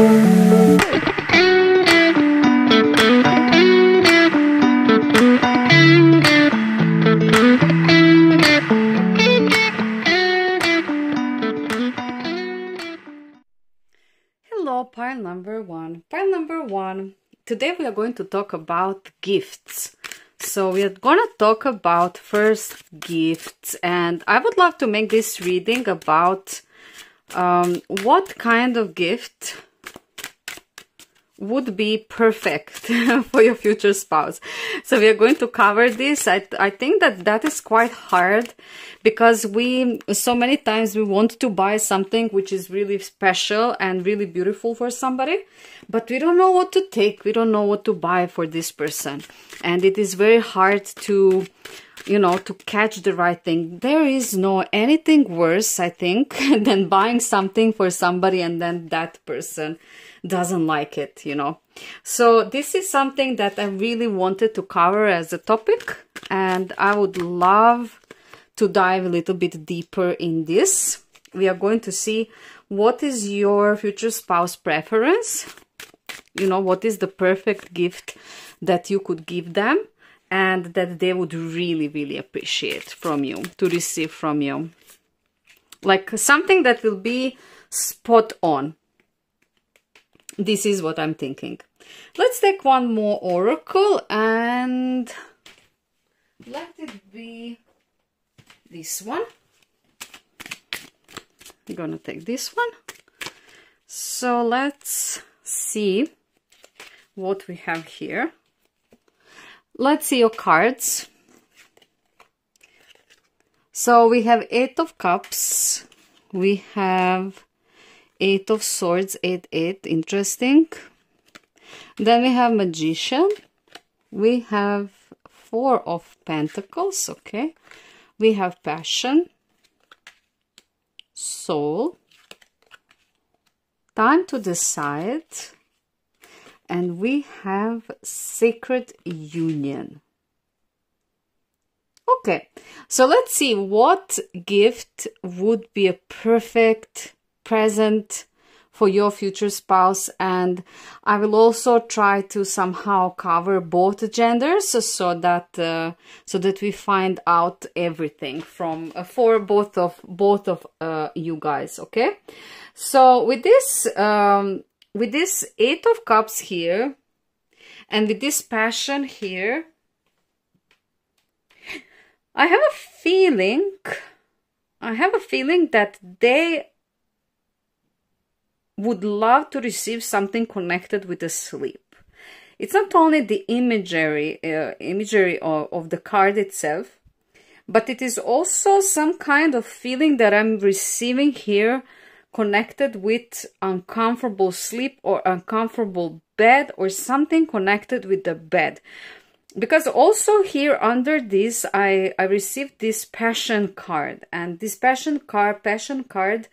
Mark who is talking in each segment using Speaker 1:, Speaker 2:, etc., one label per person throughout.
Speaker 1: Hello, pile number one. Pile number one. Today we are going to talk about gifts. So we are gonna talk about first gifts, and I would love to make this reading about what kind of gift would be perfect for your future spouse. So we are going to cover this. I think that is quite hard, because so many times we want to buy something which is really special and really beautiful for somebody, but we don't know what to take. We don't know what to buy for this person. And it is very hard to, you know, to catch the right thing. There is no anything worse, I think, than buying something for somebody and then that person doesn't like it, you know. So this is something that I really wanted to cover as a topic, and I would love to dive a little bit deeper in this. We are going to see what is your future spouse preference, you know, what is the perfect gift that you could give them and that they would really, really appreciate from you, to receive from you. Like something that will be spot on. This is what I'm thinking. Let's take one more oracle, and let it be this one. I'm gonna take this one. So let's see what we have here. Let's see your cards. So we have 8 of Cups. We have 8 of Swords, 8, 8, interesting. Then we have Magician. We have 4 of Pentacles, okay. We have Passion, Soul, Time to Decide, and we have Sacred Union. Okay, so let's see what gift would be a perfect present for your future spouse, and I will also try to somehow cover both genders, so that we find out everything from for both of you guys. Okay, so with this 8 of Cups here, and with this Passion here, I have a feeling that they would love to receive something connected with the sleep. It's not only the imagery of the card itself, but it is also some kind of feeling that I'm receiving here connected with uncomfortable sleep or uncomfortable bed, or something connected with the bed. Because also here under this, I received this Passion card, and this passion card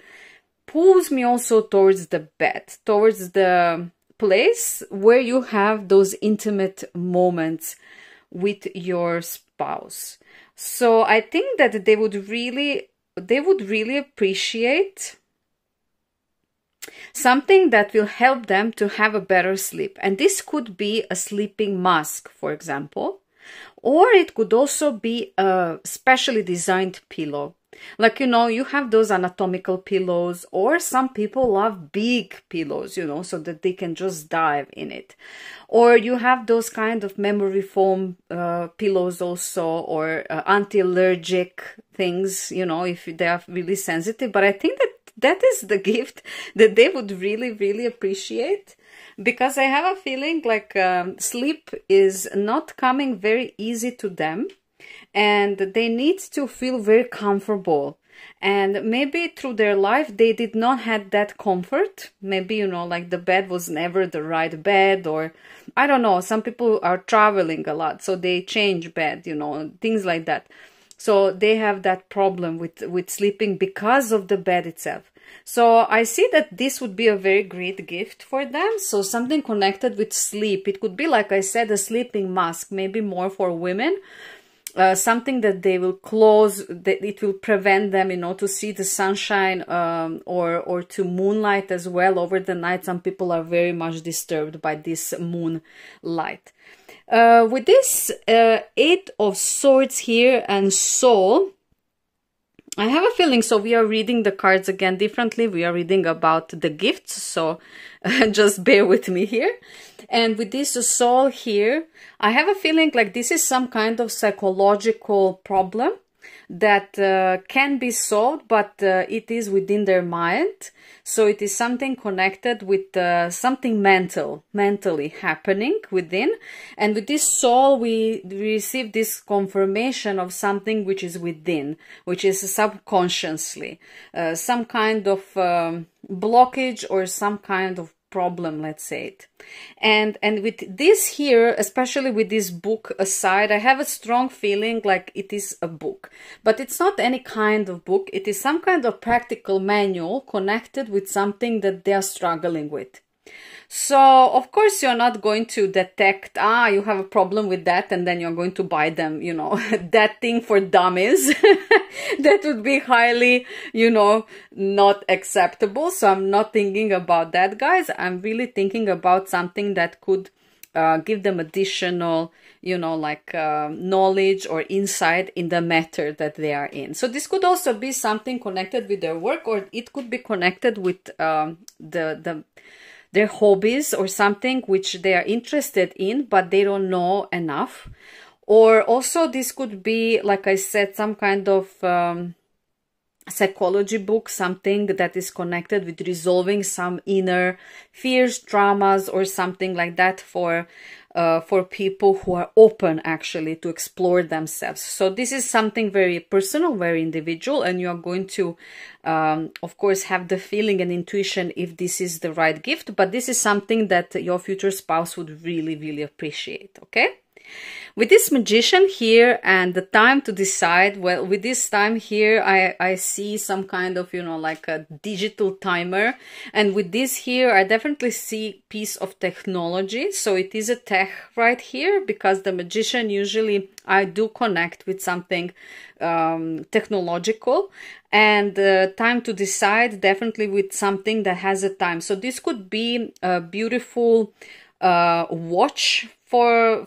Speaker 1: pulls me also towards the bed, towards the place where you have those intimate moments with your spouse. So I think that they would really appreciate something that will help them to have a better sleep. And this could be a sleeping mask, for example, or it could also be a specially designed pillow. Like, you know, you have those anatomical pillows, or some people love big pillows, you know, so that they can just dive in it. Or you have those kind of memory foam pillows also, or anti-allergic things, you know, if they are really sensitive. But I think that is the gift that they would really appreciate, because I have a feeling like sleep is not coming very easy to them. And they need to feel very comfortable, and maybe through their life they did not have that comfort. Maybe, you know, like the bed was never the right bed, or I don't know, some people are traveling a lot, so they change bed, you know, things like that. So they have that problem with sleeping because of the bed itself. So I see that this would be a very great gift for them. So something connected with sleep. It could be, like I said, a sleeping mask, maybe more for women. something that they will close, that it will prevent them, you know, to see the sunshine or to moonlight as well over the night. Some people are very much disturbed by this moonlight. With this Eight of Swords here and Soul, I have a feeling, so we are reading the cards again differently. We are reading about the gifts, so just bear with me here. And with this Soul here, I have a feeling like this is some kind of psychological problem that can be solved, but it is within their mind. So it is something connected with something mentally happening within. And with this Soul, we receive this confirmation of something which is within, which is subconsciously, some kind of blockage or some kind of problem, let's say it. And with this here, especially with this book aside, I have a strong feeling like it is a book, but it's not any kind of book. It is some kind of practical manual connected with something that they are struggling with. So of course you're not going to detect, you have a problem with that, and then you're going to buy them, you know, that thing for dummies. That would be highly, you know, not acceptable. So I'm not thinking about that, guys. I'm really thinking about something that could give them additional, you know, like knowledge or insight in the matter that they are in. So this could also be something connected with their work, or it could be connected with their hobbies or something which they are interested in, but they don't know enough. Or also this could be, like I said, some kind of psychology book, something that is connected with resolving some inner fears, traumas, or something like that for people who are open actually to explore themselves. So this is something very personal, very individual, and you are going to, of course, have the feeling and intuition if this is the right gift, but this is something that your future spouse would really, really appreciate, okay? With this Magician here and the time to decide, well, with this time here, I see some kind of, you know, like a digital timer. And with this here, I definitely see piece of technology. So it is a tech right here, because the Magician usually I do connect with something technological. And time to decide, definitely with something that has a time. So this could be a beautiful watch for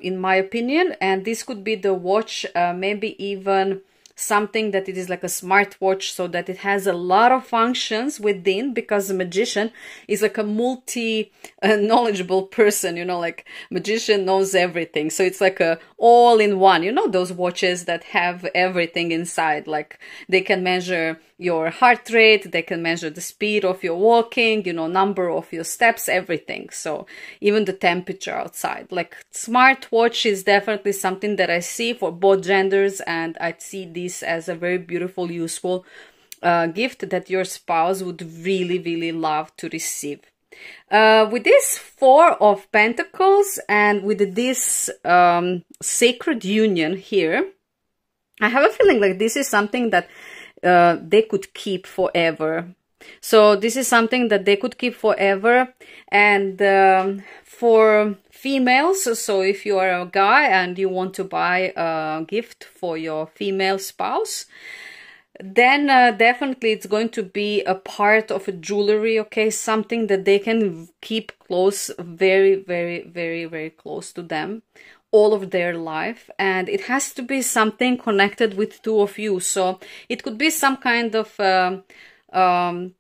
Speaker 1: in my opinion, and this could be the watch, maybe even something that it is like a smartwatch, so that it has a lot of functions within, because the Magician is like a multi knowledgeable person, you know, like Magician knows everything. So it's like a all-in-one, you know, those watches that have everything inside, like they can measure your heart rate, they can measure the speed of your walking, you know, number of your steps, everything. So even the temperature outside, like smartwatch is definitely something that I see for both genders, and I see this as a very beautiful, useful gift that your spouse would really, really love to receive. With this Four of Pentacles and with this Sacred Union here, I have a feeling like this is something that they could keep forever. So this is something that they could keep forever. And for females, so if you are a guy and you want to buy a gift for your female spouse, then definitely it's going to be a part of a jewelry, okay? Something that they can keep close, very, very, very, very close to them all of their life. And it has to be something connected with two of you. So it could be some kind of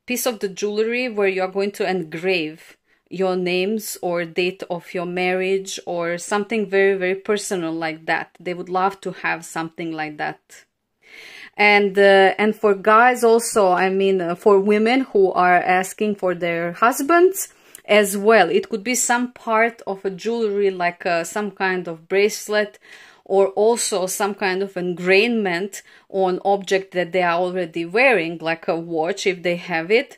Speaker 1: piece of the jewelry where you're going to engrave your names or date of your marriage, or something very, very personal like that. They would love to have something like that. And for guys also, I mean, for women who are asking for their husbands as well, it could be some part of a jewelry, like some kind of bracelet, or also some kind of engravement on object that they are already wearing, like a watch if they have it.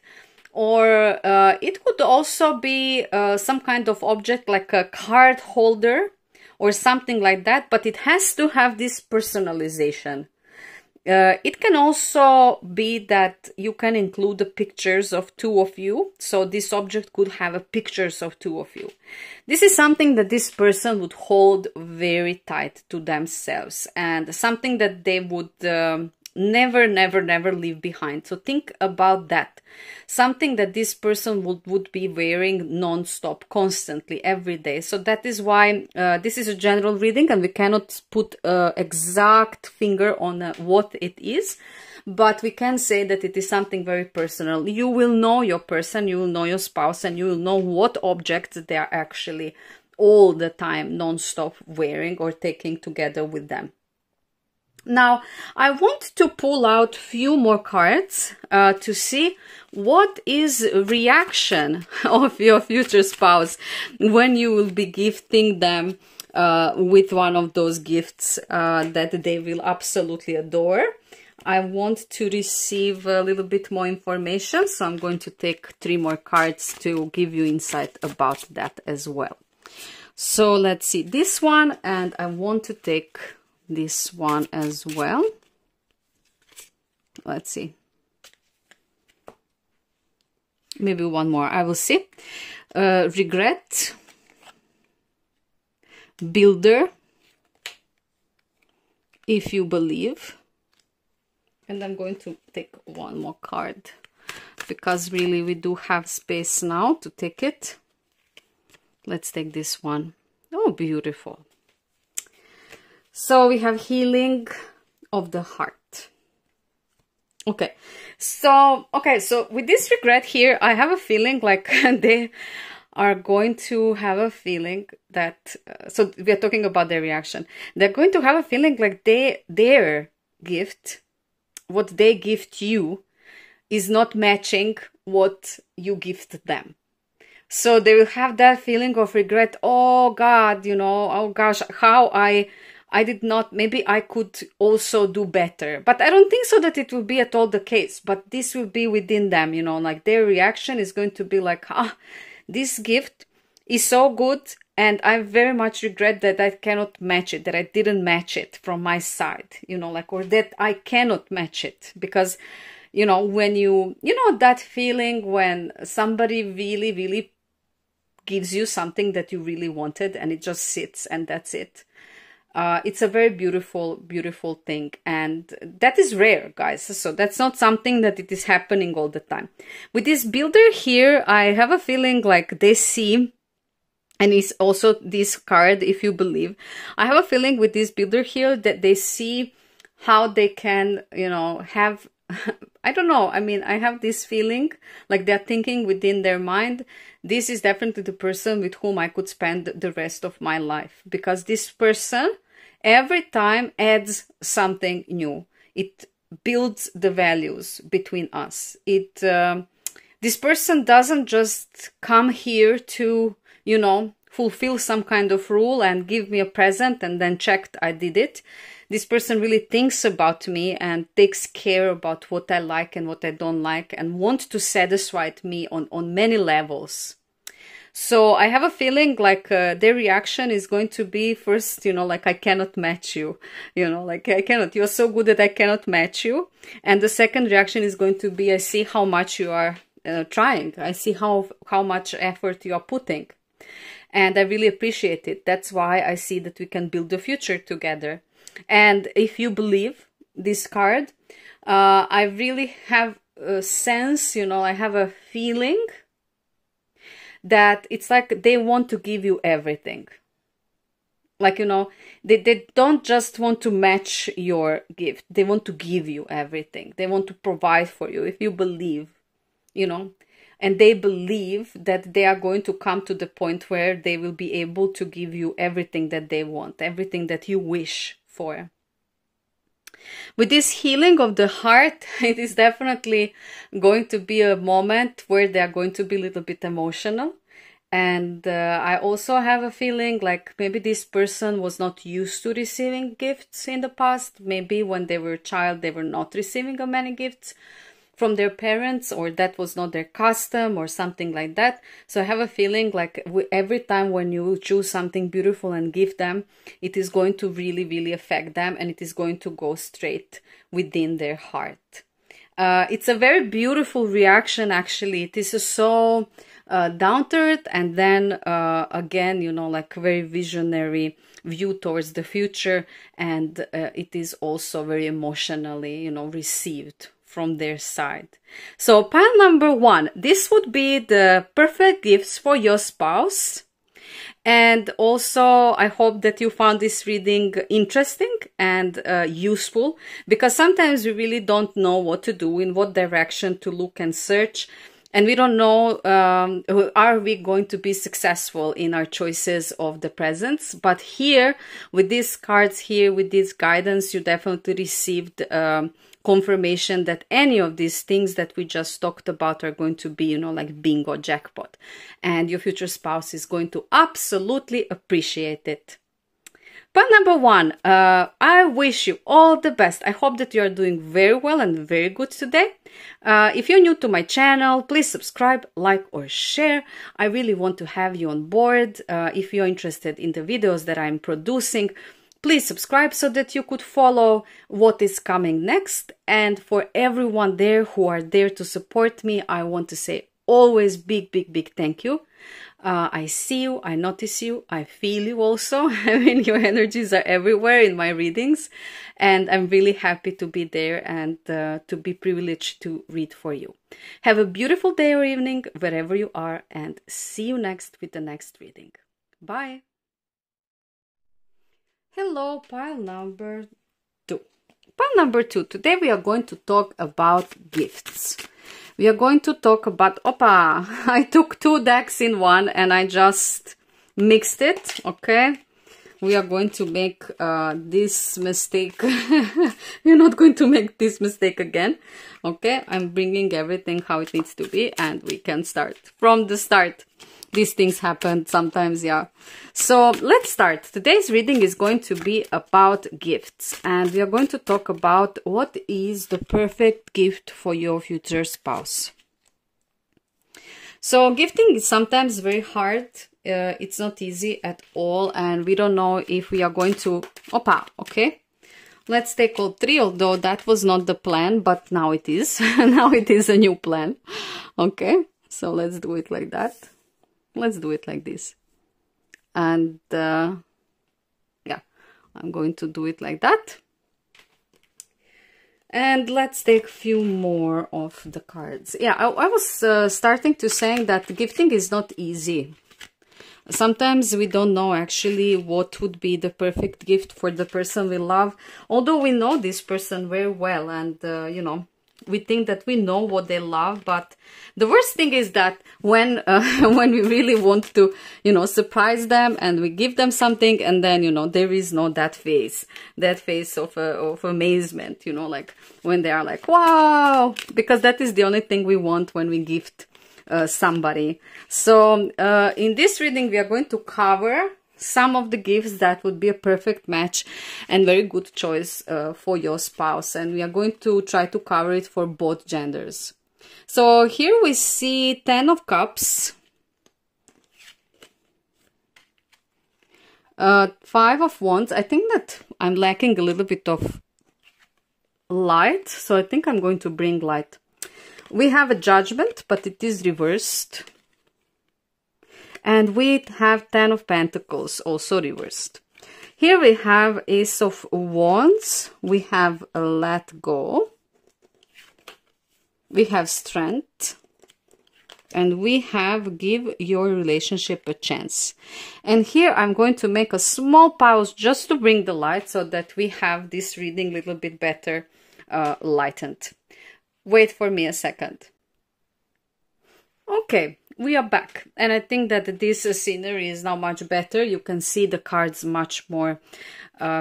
Speaker 1: Or it could also be some kind of object like a card holder or something like that, but it has to have this personalization. It can also be that you can include the pictures of two of you. So this object could have a pictures of two of you. This is something that this person would hold very tight to themselves, and something that they would never, never, never leave behind. So think about that. Something that this person would be wearing non-stop, constantly, every day. So that is why this is a general reading, and we cannot put exact finger on what it is, but we can say that it is something very personal. You will know your person, you will know your spouse, and you will know what objects they are actually all the time non-stop wearing or taking together with them. Now, I want to pull out few more cards to see what is reaction of your future spouse when you will be gifting them with one of those gifts that they will absolutely adore. I want to receive a little bit more information, so I'm going to take 3 more cards to give you insight about that as well. So let's see this one, and I want to take this one as well. Let's see. Maybe one more. I will see. Regret. Builder. If you believe. And I'm going to take one more card, because really we do have space now to take it. Let's take this one. Oh, beautiful. So we have healing of the heart. Okay, so with this regret here, I have a feeling like they are going to have a feeling that, so we are talking about their reaction. They're going to have a feeling like their gift, what they gift you, is not matching what you gift them. So they will have that feeling of regret. Oh God, you know, oh gosh, how I did not, maybe I could also do better. But I don't think so that it will be at all the case. But this will be within them, you know, like their reaction is going to be like, this gift is so good, and I very much regret that I cannot match it, that I didn't match it from my side, you know, like, or that I cannot match it. Because, you know, when you know, that feeling when somebody really, really gives you something that you really wanted, and it just sits and that's it. It's a very beautiful, beautiful thing, and that is rare, guys. So that's not something that it is happening all the time. With this builder here, I have a feeling like they see, and it's also this card, if you believe. I have a feeling with this builder here that they see how they can, you know, have, I don't know, I mean, I have this feeling like they're thinking within their mind, this is definitely the person with whom I could spend the rest of my life. Because this person every time adds something new. It builds the values between us. This person doesn't just come here to, you know, fulfill some kind of rule and give me a present and then checked I did it. This person really thinks about me and takes care about what I like and what I don't like, and wants to satisfy me on many levels. So I have a feeling like their reaction is going to be first, you know, like, I cannot match you, you know, like, I cannot, you're so good that I cannot match you. And the second reaction is going to be, I see how much you are trying. I see how much effort you are putting. And I really appreciate it. That's why I see that we can build the future together. And if you believe this card, I really have a sense, you know, I have a feeling that it's like they want to give you everything. Like, you know, they don't just want to match your gift. They want to give you everything. They want to provide for you, if you believe, you know. And they believe that they are going to come to the point where they will be able to give you everything that they want, everything that you wish for. With this healing of the heart, it is definitely going to be a moment where they are going to be a little bit emotional. And I also have a feeling like maybe this person was not used to receiving gifts in the past. Maybe when they were a child, they were not receiving many gifts. from their parents, or that was not their custom or something like that. So I have a feeling like every time when you choose something beautiful and give them, it is going to really, really affect them, and it is going to go straight within their heart. It's a very beautiful reaction, actually. It is so down to earth, and then again, you know, like very visionary view towards the future, and it is also very emotionally, you know, received from their side. So pile number 1, this would be the perfect gifts for your spouse. And also, I hope that you found this reading interesting and useful, because sometimes we really don't know what to do, in what direction to look and search. And we don't know, are we going to be successful in our choices of the presents? But here, with these cards here, with this guidance, you definitely received confirmation that any of these things that we just talked about are going to be, you know, like bingo jackpot. And your future spouse is going to absolutely appreciate it. But number 1, I wish you all the best. I hope that you are doing very well and very good today. If you're new to my channel, please subscribe, like, or share. I really want to have you on board. If you're interested in the videos that I'm producing, please subscribe so that you could follow what is coming next. And for everyone there who are there to support me, I want to say always big, big, big thank you. I see you, I notice you, I feel you also. I mean, your energies are everywhere in my readings, and I'm really happy to be there and to be privileged to read for you. Have a beautiful day or evening wherever you are, and see you next with the next reading. Bye. Hello, pile number 2. Pile number 2. Today we are going to talk about gifts. We are going to talk about, opa, I took 2 decks in one and I just mixed it, okay? We are going to make this mistake. We're not going to make this mistake again, okay? I'm bringing everything how it needs to be, and we can start from the start. These things happen sometimes, yeah. So let's start. Today's reading is going to be about gifts, and we are going to talk about what is the perfect gift for your future spouse. So gifting is sometimes very hard. It's not easy at all, and we don't know if we are going to... Opa, okay. Let's take all 3, although that was not the plan, but now it is. Now it is a new plan. Okay, so let's do it like that. Let's do it like this. And yeah, I'm going to do it like that. And let's take a few more of the cards. Yeah, I was starting to saying that gifting is not easy. Sometimes we don't know actually what would be the perfect gift for the person we love. Although we know this person very well, and you know, we think that we know what they love, but the worst thing is that when we really want to, you know, surprise them and we give them something, and then, you know, there is no that face of amazement, you know, like when they are like, wow, because that is the only thing we want when we gift somebody. So in this reading, we are going to cover some of the gifts that would be a perfect match and very good choice for your spouse, and we are going to try to cover it for both genders. So here we see 10 of Cups, 5 of Wands. I think that I'm lacking a little bit of light, so I think I'm going to bring light. We have a Judgment, but it is reversed. And we have 10 of Pentacles, also reversed. Here we have Ace of Wands. We have a Let Go. We have Strength. And we have Give Your Relationship a Chance. And here I'm going to make a small pause just to bring the light so that we have this reading a little bit better lightened. Wait for me a second. Okay. We are back, and I think that this scenery is now much better. You can see the cards much more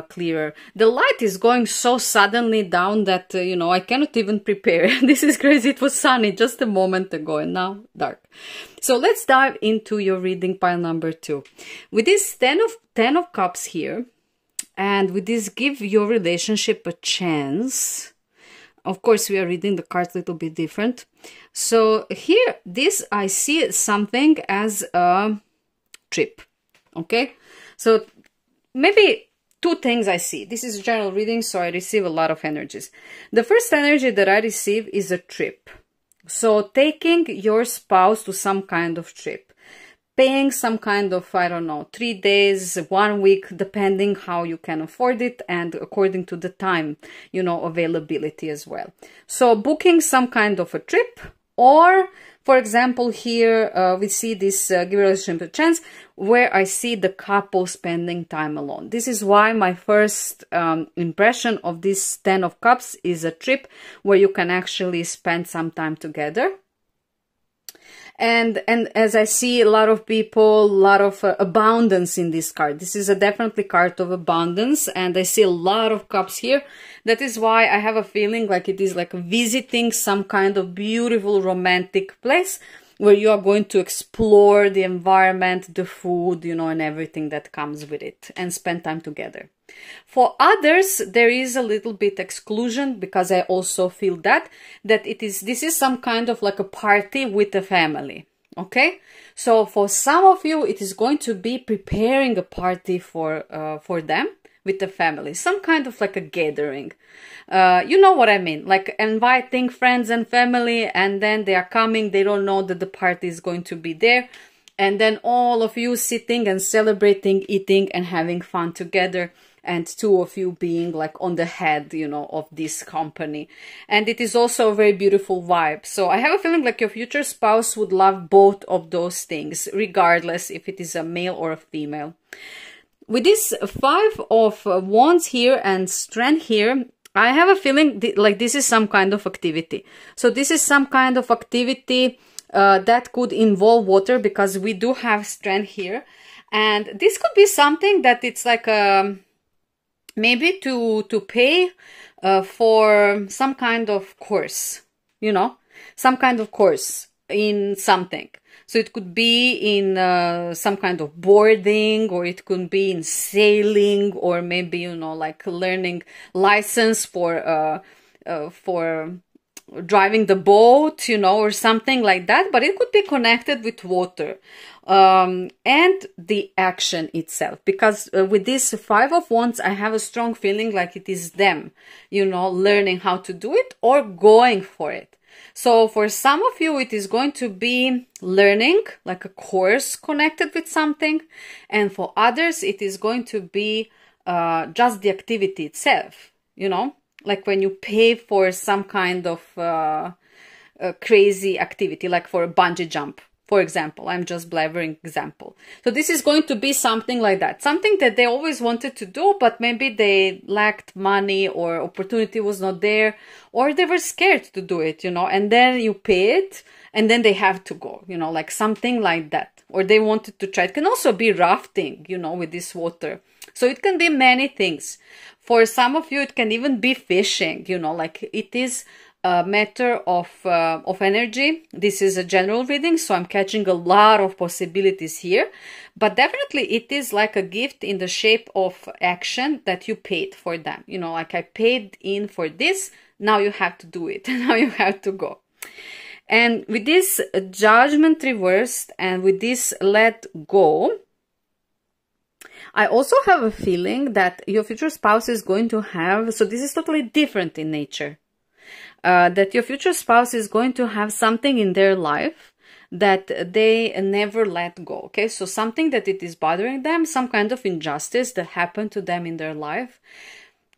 Speaker 1: clearer. The light is going so suddenly down that, you know, I cannot even prepare. This is crazy. It was sunny just a moment ago, and now dark. So let's dive into your reading, pile number 2. With this 10 of Cups here, and with this Give Your Relationship a Chance, Of course, we are reading the cards a little bit different. So here, this I see something as a trip. Okay, so maybe two things I see. This is a general reading, so I receive a lot of energies. The first energy that I receive is a trip. So taking your spouse to some kind of trip, paying some kind of, I don't know, 3 days, 1 week, depending how you can afford it and according to the time, you know, availability as well. So booking some kind of a trip, or for example, here we see this give a relationship a chance, where I see the couple spending time alone. This is why my first impression of this 10 of Cups is a trip where you can actually spend some time together. And as I see a lot of people, a lot of abundance in this card. This is a definitely card of abundance, and I see a lot of cups here. That is why I have a feeling like it is like visiting some kind of beautiful romantic place where you are going to explore the environment, the food, you know, and everything that comes with it, and spend time together. For others, there is a little bit exclusion, because I also feel that this is some kind of like a party with the family. Okay, so for some of you, it is going to be preparing a party for them with the family, some kind of like a gathering. You know what I mean, like inviting friends and family, and then they are coming, they don't know that the party is going to be there, and then all of you sitting and celebrating, eating and having fun together, and two of you being like on the head, you know, of this company. And it is also a very beautiful vibe. So I have a feeling like your future spouse would love both of those things, regardless if it is a male or a female. With this 5 of Wands here and Strength here, I have a feeling like this is some kind of activity. So this is some kind of activity that could involve water, because we do have Strength here. And this could be something that it's like maybe to pay for some kind of course, you know, some kind of course in something. So it could be in some kind of boarding, or it could be in sailing, or maybe, you know, like learning license for driving the boat, you know, or something like that. But it could be connected with water and the action itself, because with this 5 of Wands, I have a strong feeling like it is them, you know, learning how to do it or going for it. So for some of you, it is going to be learning, like a course connected with something. And for others, it is going to be just the activity itself, you know, like when you pay for some kind of crazy activity, like for a bungee jump, for example. I'm just blabbering example. So this is going to be something like that, something that they always wanted to do, but maybe they lacked money, or opportunity was not there, or they were scared to do it, you know, and then you pay it and then they have to go, you know, like something like that. Or they wanted to try. It can also be rafting, you know, with this water. So it can be many things. For some of you, it can even be fishing, you know, like it is a matter of energy. This is a general reading, so I'm catching a lot of possibilities here. But definitely it is like a gift in the shape of action that you paid for them. You know, like I paid in for this, now you have to do it. Now you have to go. And with this Judgment reversed and with this let go, I also have a feeling that your future spouse is going to have, so this is totally different in nature, that your future spouse is going to have something in their life that they never let go. Okay, so something that it is bothering them, some kind of injustice that happened to them in their life,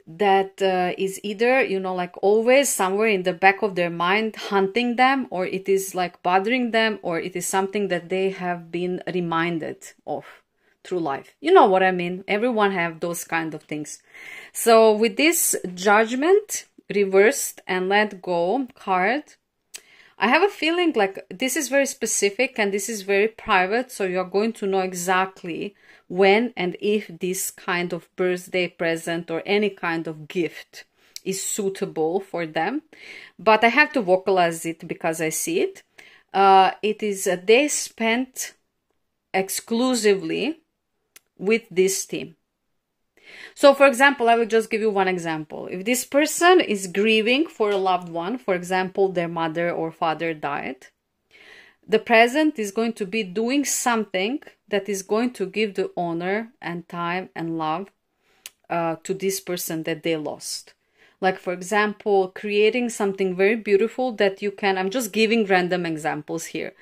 Speaker 1: that is either, you know, like always somewhere in the back of their mind haunting them, or it is like bothering them, or it is something that they have been reminded of through life. You know what I mean? Everyone have those kind of things. So with this Judgment reversed and let go card, I have a feeling like this is very specific and this is very private. So you're going to know exactly when and if this kind of birthday present or any kind of gift is suitable for them. But I have to vocalize it because I see it. It is a day spent exclusively with this team. So, for example, I will just give you one example. If this person is grieving for a loved one, for example, their mother or father died, the present is going to be doing something that is going to give the honor and time and love to this person that they lost. Like, for example, creating something very beautiful that you can, I'm just giving random examples here,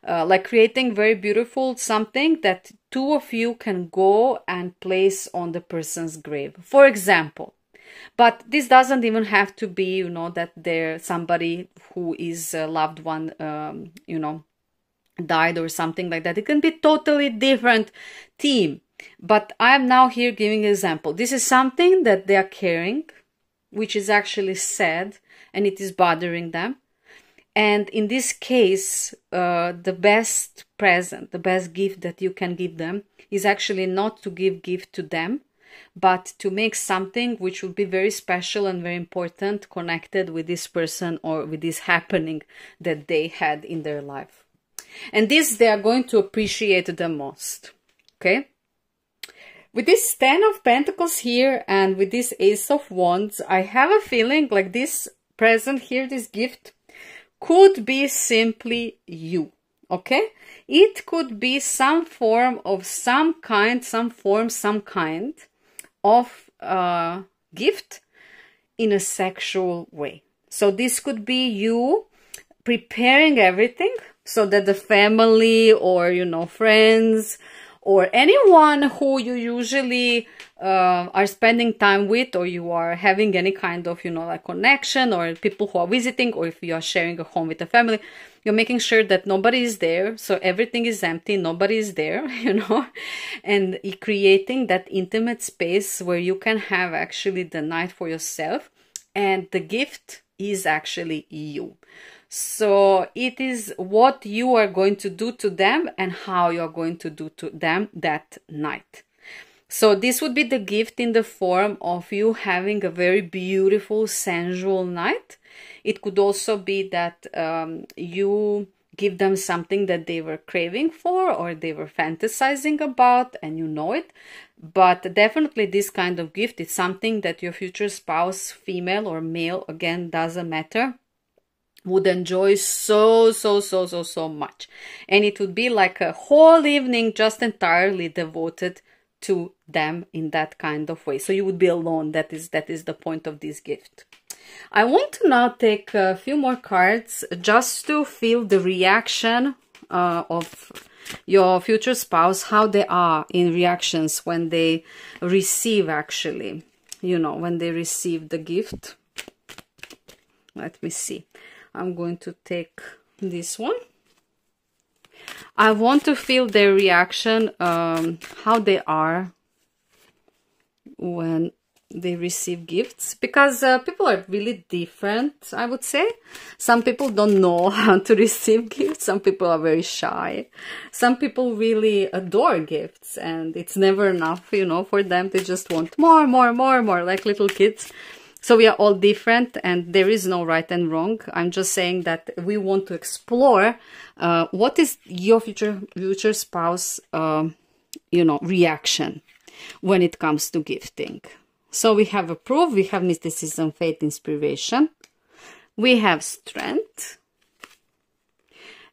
Speaker 1: like creating very beautiful something that two of you can go and place on the person's grave, for example. But this doesn't even have to be, you know, that there's somebody who is a loved one, you know, died or something like that. It can be totally different theme. But I am now here giving an example. This is something that they are carrying, which is actually sad, and it is bothering them. And in this case, the best present, the best gift that you can give them is actually not to give gift to them, but to make something which would be very special and very important, connected with this person or with this happening that they had in their life. And this they are going to appreciate the most. Okay? With this 10 of Pentacles here and with this Ace of Wands, I have a feeling like this present here, this gift, could be simply you, okay? It could be some form of some kind of gift in a sexual way. So this could be you preparing everything so that the family or, you know, friends or anyone who you usually are spending time with, or you are having any kind of, you know, like connection, or people who are visiting, or if you are sharing a home with a family, you're making sure that nobody is there, so everything is empty, nobody is there, you know, and creating that intimate space where you can have actually the night for yourself, and the gift is actually you. So it is what you are going to do to them and how you're going to do to them that night. So this would be the gift in the form of you having a very beautiful, sensual night. It could also be that you give them something that they were craving for or they were fantasizing about and you know it. But definitely this kind of gift is something that your future spouse, female or male, again, doesn't matter, would enjoy so much. And it would be like a whole evening just entirely devoted to them in that kind of way. So you would be alone. That is the point of this gift. I want to now take a few more cards just to feel the reaction of your future spouse, how they are in reactions when they receive, actually, you know, when they receive the gift. Let me see. I'm going to take this one. I want to feel their reaction, how they are when they receive gifts, because people are really different, I would say. Some people don't know how to receive gifts. Some people are very shy. Some people really adore gifts and it's never enough, you know, for them. They just want more, like little kids. So we are all different and there is no right and wrong. I'm just saying that we want to explore what is your future spouse, you know, reaction when it comes to gifting. So we have approve, we have mysticism, faith, inspiration. We have strength.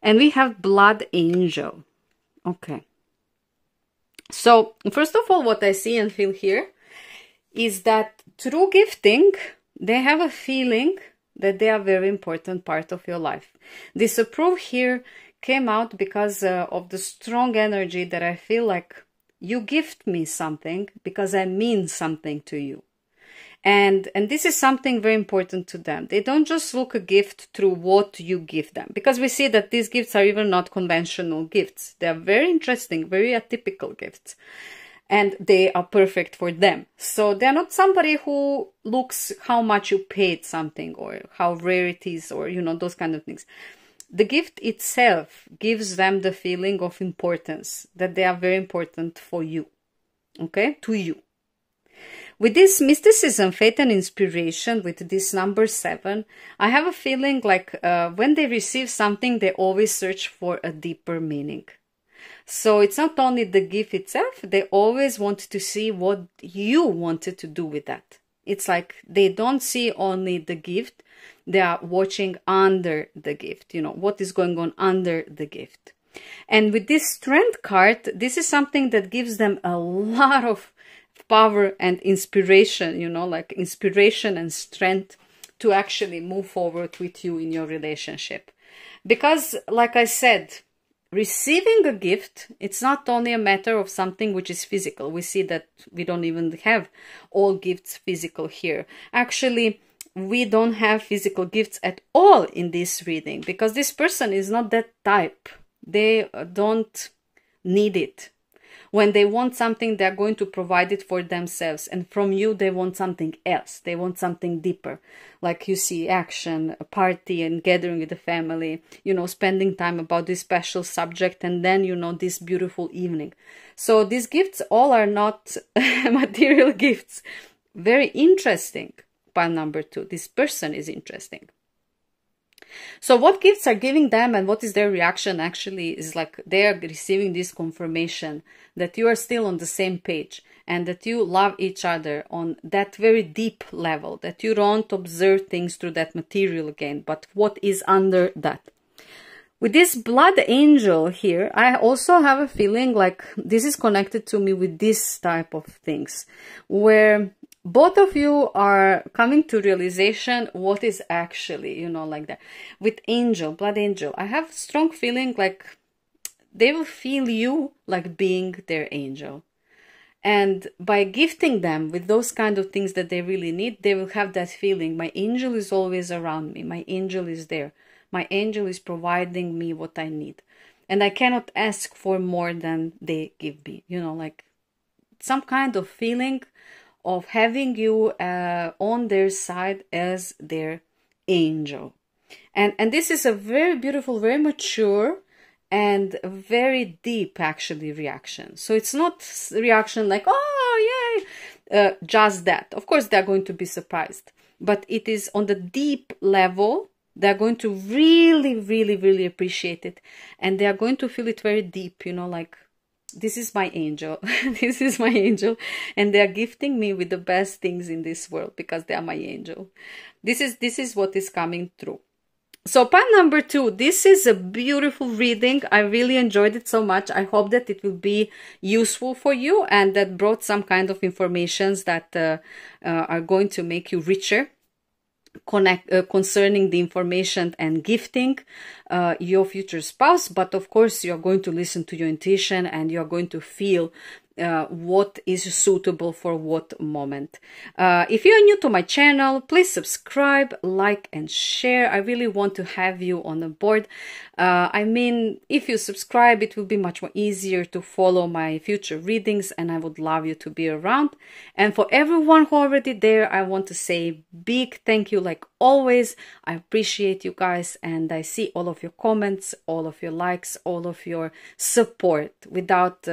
Speaker 1: And we have blood angel. Okay. So first of all, what I see and feel here is that through gifting, they have a feeling that they are a very important part of your life. This approve here came out because of the strong energy that I feel like you gift me something because I mean something to you. And this is something very important to them. They don't just look a gift through what you give them, because we see that these gifts are even not conventional gifts. They are very interesting, very atypical gifts. And they are perfect for them. So they're not somebody who looks how much you paid something or how rare it is or, you know, those kind of things. The gift itself gives them the feeling of importance, that they are very important for you, okay, to you. With this mysticism, faith and inspiration, with this number 7, I have a feeling like when they receive something, they always search for a deeper meaning. So it's not only the gift itself, they always want to see what you wanted to do with that. It's like they don't see only the gift, they are watching under the gift, you know, what is going on under the gift. And with this strength card, this is something that gives them a lot of power and inspiration, you know, like inspiration and strength to actually move forward with you in your relationship. Because, like I said, receiving a gift, it's not only a matter of something which is physical. We see that we don't even have all gifts physical here. Actually, we don't have physical gifts at all in this reading because this person is not that type. They don't need it. When they want something, they're going to provide it for themselves. And from you, they want something else. They want something deeper. Like you see action, a party and gathering with the family, you know, spending time about this special subject. And then, you know, this beautiful evening. So these gifts all are not material gifts. Very interesting. Pile number 2. This person is interesting. So what gifts are giving them and what is their reaction actually is like they are receiving this confirmation that you are still on the same page and that you love each other on that very deep level, that you don't observe things through that material again, but what is under that. With this blood angel here, I also have a feeling like this is connected to me with this type of things where both of you are coming to realization what is actually, you know, like that. With angel, blood angel, I have a strong feeling like they will feel you like being their angel. And by gifting them with those kind of things that they really need, they will have that feeling. My angel is always around me. My angel is there. My angel is providing me what I need. And I cannot ask for more than they give me. You know, like some kind of feeling of having you on their side as their angel. And this is a very beautiful, very mature and very deep actually reaction. So it's not reaction like, oh yay, just that. Of course they're going to be surprised, but it is on the deep level. They're going to really, really, really appreciate it. And they are going to feel it very deep, you know, like, this is my angel. This is my angel. And they are gifting me with the best things in this world because they are my angel. This is what is coming through. So pile number 2, this is a beautiful reading. I really enjoyed it so much. I hope that it will be useful for you and that brought some kind of informations that are going to make you richer. Concerning the information and gifting your future spouse, but of course you're going to listen to your intuition and you're going to feel what is suitable for what moment. If you're new to my channel, please subscribe, like and share. I really want to have you on the board. I mean, if you subscribe, it will be much more easier to follow my future readings and I would love you to be around. And for everyone who already there, I want to say big thank you like always. I appreciate you guys and I see all of your comments, all of your likes, all of your support. Without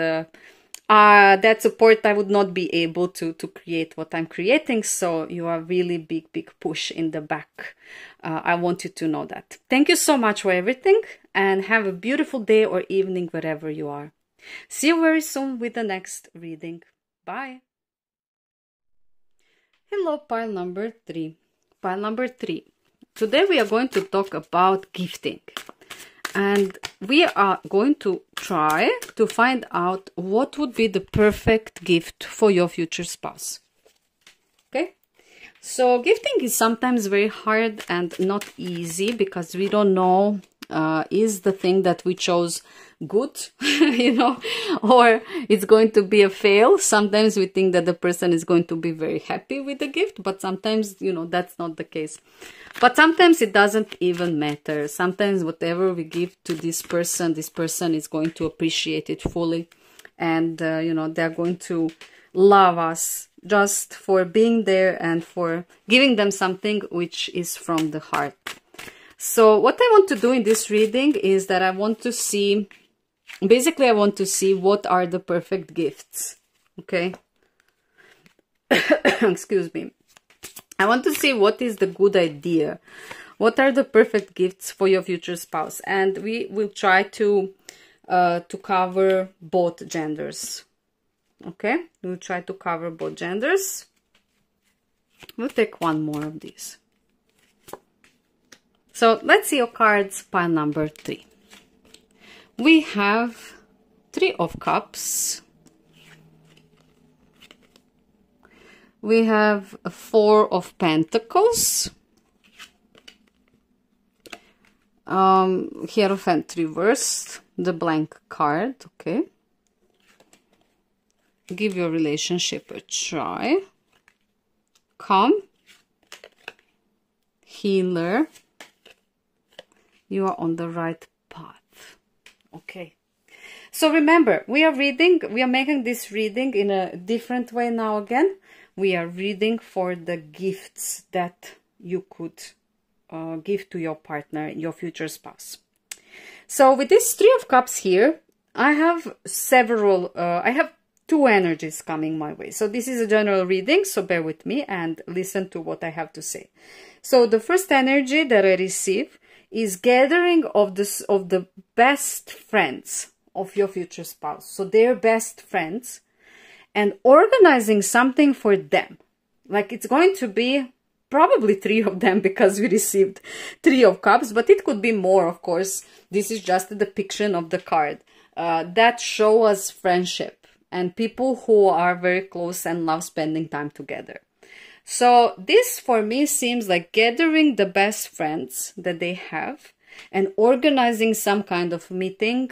Speaker 1: that support, I would not be able to create what I'm creating. So you are really big push in the back. I want you to know that. Thank you so much for everything and have a beautiful day or evening wherever you are. See you very soon with the next reading. Bye. Hello, pile number 3. Pile number 3. Today we are going to talk about gifting. And we are going to try to find out what would be the perfect gift for your future spouse. Okay? So gifting is sometimes very hard and not easy because we don't know is the thing that we chose good, you know, or it's going to be a fail. Sometimes we think that the person is going to be very happy with the gift, but sometimes, you know, that's not the case. But sometimes it doesn't even matter. Sometimes whatever we give to this person is going to appreciate it fully. And, you know, they're going to love us just for being there and for giving them something which is from the heart. So what I want to do in this reading is that I want to see, basically I want to see what are the perfect gifts, okay? Excuse me. I want to see what is the good idea. What are the perfect gifts for your future spouse? And we will try to to cover both genders. Okay, we'll try to cover both genders. We'll take one more of these. So let's see your cards, pile number 3. We have 3 of Cups. We have a 4 of Pentacles. Hierophant reversed, the blank card, okay. Give your relationship a try. Calm. Healer. You are on the right path. Okay. So remember, we are making this reading in a different way now again. We are reading for the gifts that you could give to your partner, your future spouse. So with this 3 of Cups here, I have I have 2 energies coming my way. So this is a general reading, so bear with me and listen to what I have to say. So the first energy that I receive is gathering of the best friends of your future spouse. So they're best friends and organizing something for them. Like it's going to be probably 3 of them because we received 3 of Cups, but it could be more, of course. This is just a depiction of the card that show us friendship and people who are very close and love spending time together. So this for me seems like gathering the best friends that they have and organizing some kind of meeting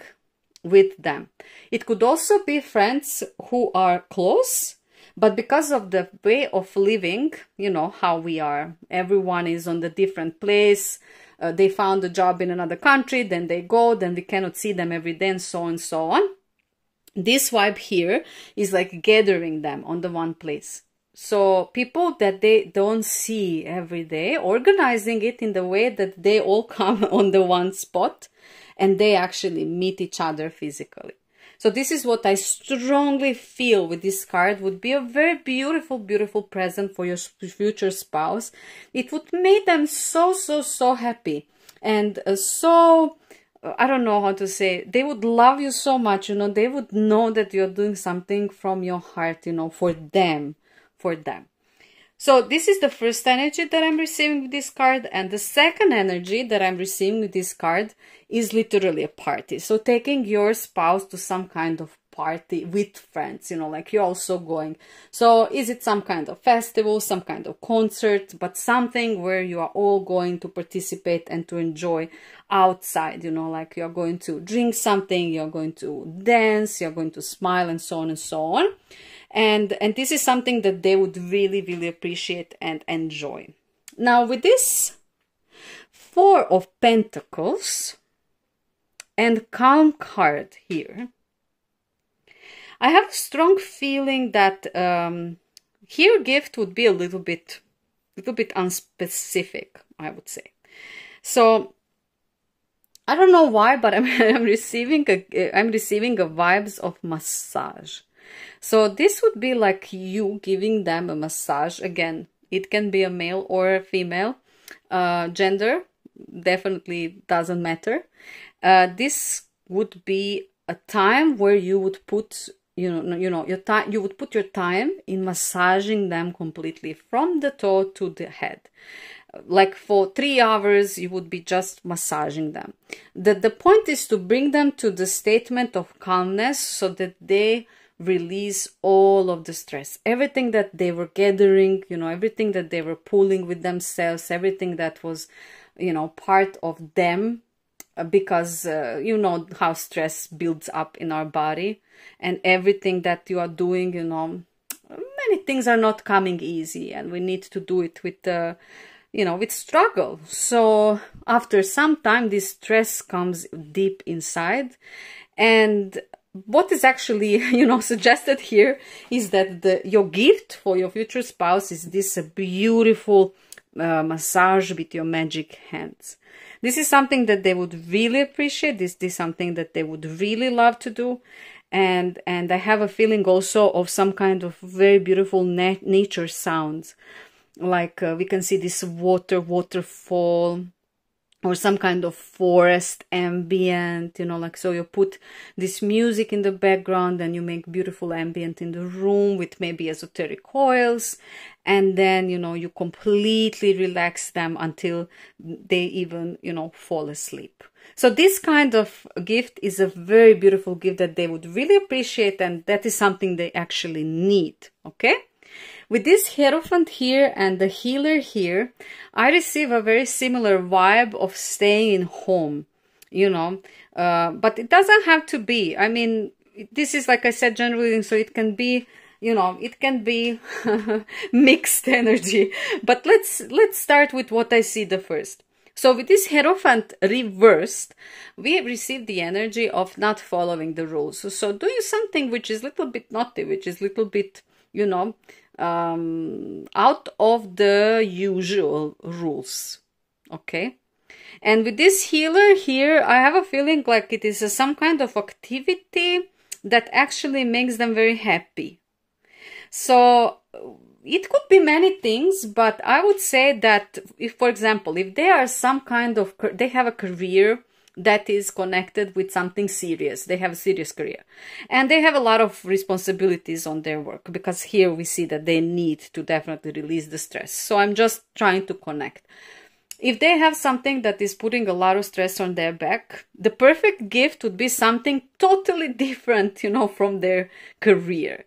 Speaker 1: with them. It could also be friends who are close, but because of the way of living, you know, how we are, everyone is on the different place. They found a job in another country, then they go, then we cannot see them every day and so on and so on. This vibe here is like gathering them on the one place. So people that they don't see every day, organizing it in the way that they all come on the one spot and they actually meet each other physically. So this is what I strongly feel with this card would be a very beautiful, beautiful present for your future spouse. It would make them so happy and so, I don't know how to say, they would love you so much, you know, they would know that you're doing something from your heart, you know, for them. So this is the first energy that I'm receiving with this card, and the second energy that I'm receiving with this card is literally a party. So taking your spouse to some kind of party with friends, you know, like you're also going. So is it some kind of festival, some kind of concert, but something where you are all going to participate and to enjoy outside, you know, like you're going to drink something, you're going to dance, you're going to smile and so on and so on. And this is something that they would really, really appreciate and enjoy. Now with this 4 of Pentacles and Calm card here, I have a strong feeling that here gift would be a little bit unspecific, I would say. So I don't know why, but I'm receiving a vibes of massage. So this would be like you giving them a massage. Again, it can be a male or a female. Gender definitely doesn't matter. This would be a time where you would put, you would put your time in massaging them completely from the toe to the head. Like for 3 hours, you would be just massaging them. The point is to bring them to the statement of calmness so that they release all of the stress, everything that they were gathering, you know, everything that they were pulling with themselves, everything that was, you know, part of them, because you know how stress builds up in our body, and everything that you are doing, you know, many things are not coming easy, and we need to do it with you know, with struggle. So after some time, this stress comes deep inside, and what is actually, you know, suggested here is that your gift for your future spouse is this beautiful massage with your magic hands. This is something that they would really appreciate. This is something that they would really love to do. And I have a feeling also of some kind of very beautiful nature sounds. Like we can see this waterfall, or some kind of forest ambient, you know, like, so you put this music in the background and you make beautiful ambient in the room with maybe esoteric oils, and then, you know, you completely relax them until they even, you know, fall asleep. So this kind of gift is a very beautiful gift that they would really appreciate, and that is something they actually need, okay? With this Hierophant here and the Healer here, I receive a very similar vibe of staying in home, you know, but it doesn't have to be. I mean, this is, like I said, general reading, so it can be, you know, it can be mixed energy. But let's start with what I see the first. So with this Hierophant reversed, we have received the energy of not following the rules. So doing something which is a little bit naughty, which is a little bit, you know, out of the usual rules, okay? And with this Healer here, I have a feeling like it is some kind of activity that actually makes them very happy. So it could be many things, but I would say that if, for example, if they are some kind of, they have a career that is connected with something serious, they have a serious career, and they have a lot of responsibilities on their work, because here we see that they need to definitely release the stress. So I'm just trying to connect. If they have something that is putting a lot of stress on their back, the perfect gift would be something totally different, you know, from their career.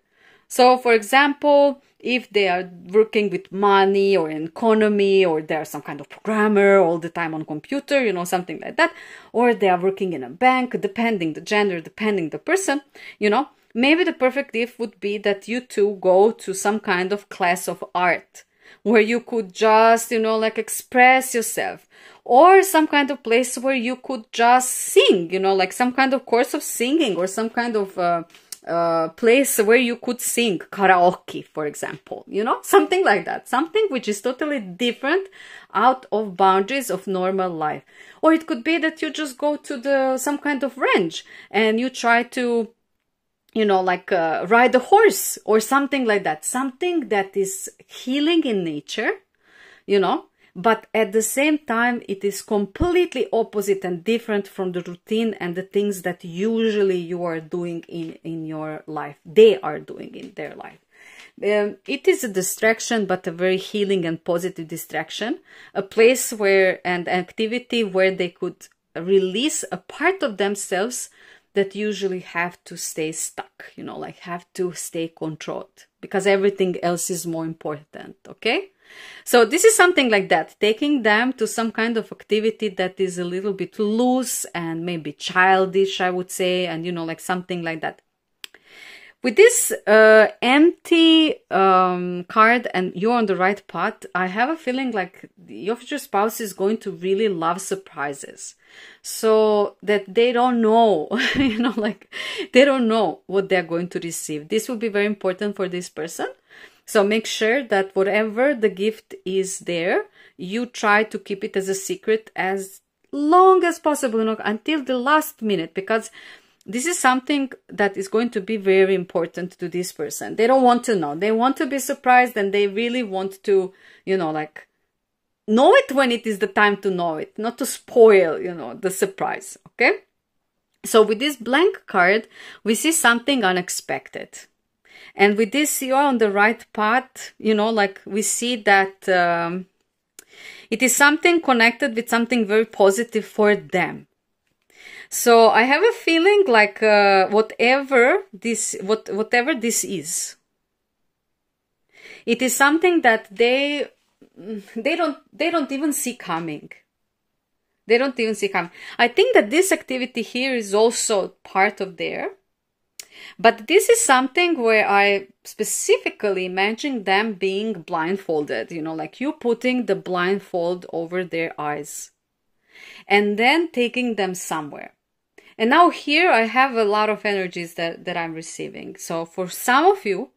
Speaker 1: So for example, if they are working with money or an economy, or they're some kind of programmer all the time on computer, you know, something like that, or they are working in a bank, depending the gender, depending the person, you know, maybe the perfect gift would be that you two go to some kind of class of art where you could just, you know, like express yourself, or some kind of place where you could just sing, you know, like some kind of course of singing, or some kind of place where you could sing karaoke, for example, you know, something like that, something which is totally different, out of boundaries of normal life. Or it could be that you just go to some kind of ranch and you try to, you know, like ride a horse or something like that, something that is healing in nature, you know, but at the same time, it is completely opposite and different from the routine and the things that usually you are doing in your life, they are doing in their life. It is a distraction, but a very healing and positive distraction, a place where, and activity where they could release a part of themselves that usually have to stay stuck, you know, like have to stay controlled, because everything else is more important, okay? So this is something like that, taking them to some kind of activity that is a little bit loose and maybe childish, I would say, and, you know, like something like that. With this empty card and you're on the right path, I have a feeling like your future spouse is going to really love surprises. So that they don't know, you know, like they don't know what they're going to receive. This will be very important for this person. So make sure that whatever the gift is there, you try to keep it as a secret as long as possible, you know, until the last minute, because this is something that is going to be very important to this person. They don't want to know. They want to be surprised, and they really want to, you know, like know it when it is the time to know it, not to spoil, you know, the surprise, okay? So with this blank card, we see something unexpected. And with this, you are on the right path, you know, like we see that it is something connected with something very positive for them. So I have a feeling like whatever this is, it is something that they don't even see coming. They don't even see coming. I think that this activity here is also part of there. But this is something where I specifically imagine them being blindfolded, you know, like you putting the blindfold over their eyes and then taking them somewhere. And now here I have a lot of energies that I'm receiving. So for some of you,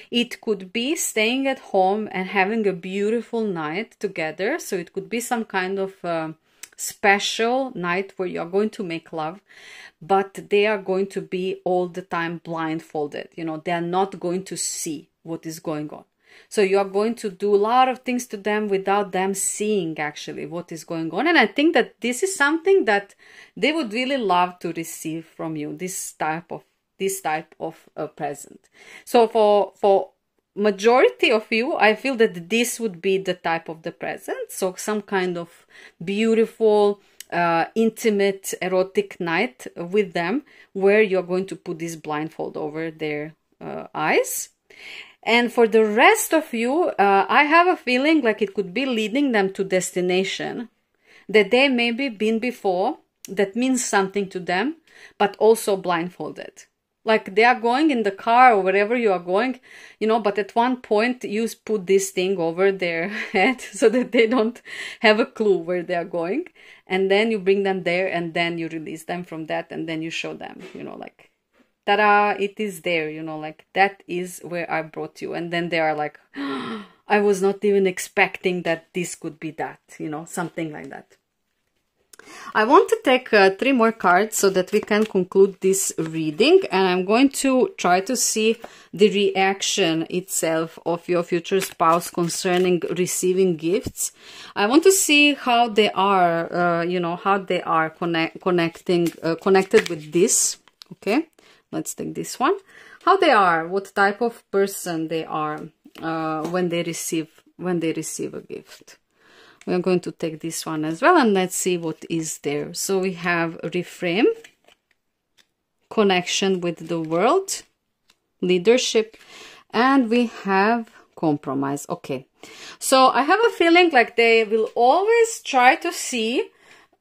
Speaker 1: it could be staying at home and having a beautiful night together. So it could be some kind of special night where you're going to make love, but they are going to be all the time blindfolded. You know, they are not going to see what is going on. So you are going to do a lot of things to them without them seeing actually what is going on. And I think that this is something that they would really love to receive from you, this type of present. So for majority of you, I feel that this would be the type of the present. So some kind of beautiful, intimate, erotic night with them, where you're going to put this blindfold over their eyes. And for the rest of you, I have a feeling like it could be leading them to destination that they maybe been before, that means something to them, but also blindfolded. Like they are going in the car or wherever you are going, you know, but at one point you put this thing over their head so that they don't have a clue where they are going. And then you bring them there, and then you release them from that, and then you show them, you know, like, ta-da, it is there, you know, like, that is where I brought you. And then they are like, oh, I was not even expecting that this could be that, you know, something like that. I want to take 3 more cards so that we can conclude this reading, and I'm going to try to see the reaction itself of your future spouse concerning receiving gifts. I want to see how they are, you know, how they are connected with this. Okay, let's take this one. How they are, what type of person they are when they receive a gift. We're going to take this one as well, and let's see what is there. So we have reframe, connection with the world, leadership, and we have compromise. Okay, so I have a feeling like they will always try to see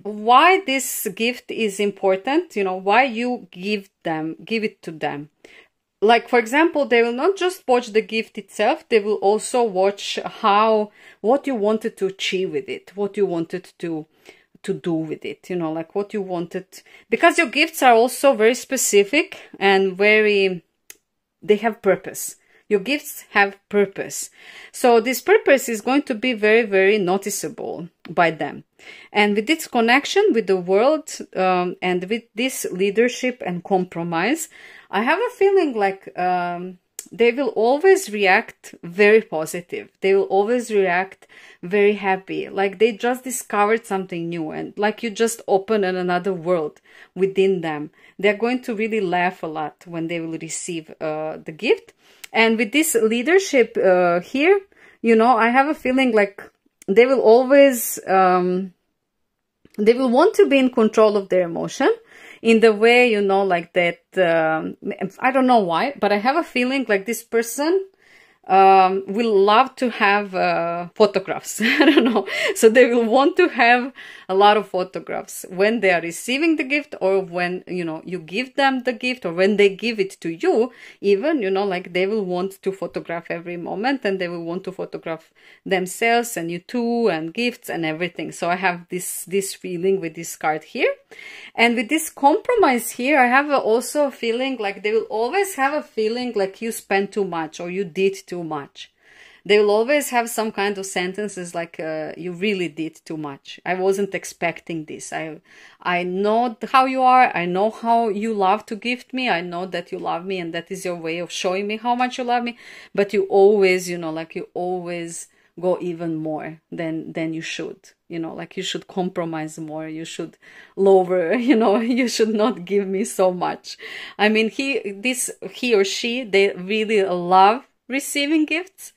Speaker 1: why this gift is important, you know, why you give it to them. Like, for example, they will not just watch the gift itself, they will also watch what you wanted to achieve with it, what you wanted to do with it, you know, like what you wanted, because your gifts are also very specific and they have purpose. Your gifts have purpose. So this purpose is going to be very, very noticeable by them. And with this connection with the world, and with this leadership and compromise, I have a feeling like they will always react very positive. They will always react very happy. Like they just discovered something new, and like you just opened another world within them. They're going to really laugh a lot when they will receive the gift. And with this leadership here, you know, I have a feeling like they will always, they will want to be in control of their emotion in the way, you know, like that, I don't know why, but I have a feeling like this person will love to have photographs. I don't know. So they will want to have a lot of photographs when they are receiving the gift, or when, you know, you give them the gift, or when they give it to you, even, you know, like they will want to photograph every moment, and they will want to photograph themselves and you too, and gifts and everything. So I have this feeling with this card here. And with this compromise here, I have also a feeling like they will always have a feeling like you spent too much, or you did too much. They will always have some kind of sentences like, you really did too much. I wasn't expecting this. I know how you are. I know how you love to gift me. I know that you love me, and that is your way of showing me how much you love me. But you always, you know, like you always go even more than you should. You know, like you should compromise more. You should lower, you know, you should not give me so much. I mean, he or she, they really love receiving gifts.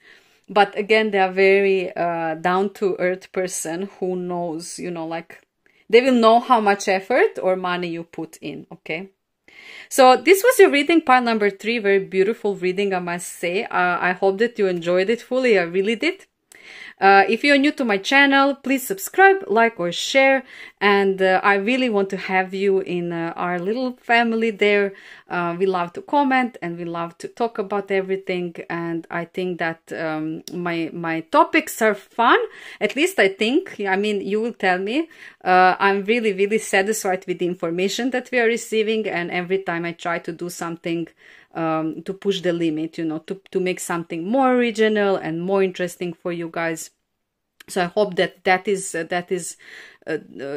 Speaker 1: But again, they are very down-to-earth person who knows, you know, like they will know how much effort or money you put in, okay? So this was your reading, part number 3. Very beautiful reading, I must say. I hope that you enjoyed it fully. I really did. If you're new to my channel, please subscribe, like, or share. And I really want to have you in our little family there. We love to comment, and we love to talk about everything. And I think that my topics are fun. At least I think. I mean, you will tell me. I'm really, really satisfied with the information that we are receiving. And every time I try to do something to push the limit, you know, to make something more original and more interesting for you guys. So I hope that that is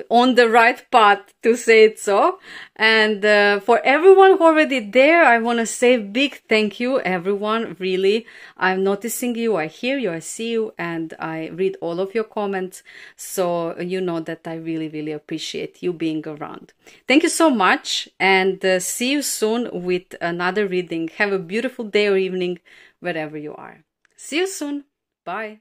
Speaker 1: on the right path, to say it so. And for everyone who already there, I want to say big thank you, everyone. Really, I'm noticing you, I hear you, I see you, and I read all of your comments. So you know that I really, really appreciate you being around. Thank you so much, and see you soon with another reading. Have a beautiful day or evening wherever you are. See you soon. Bye.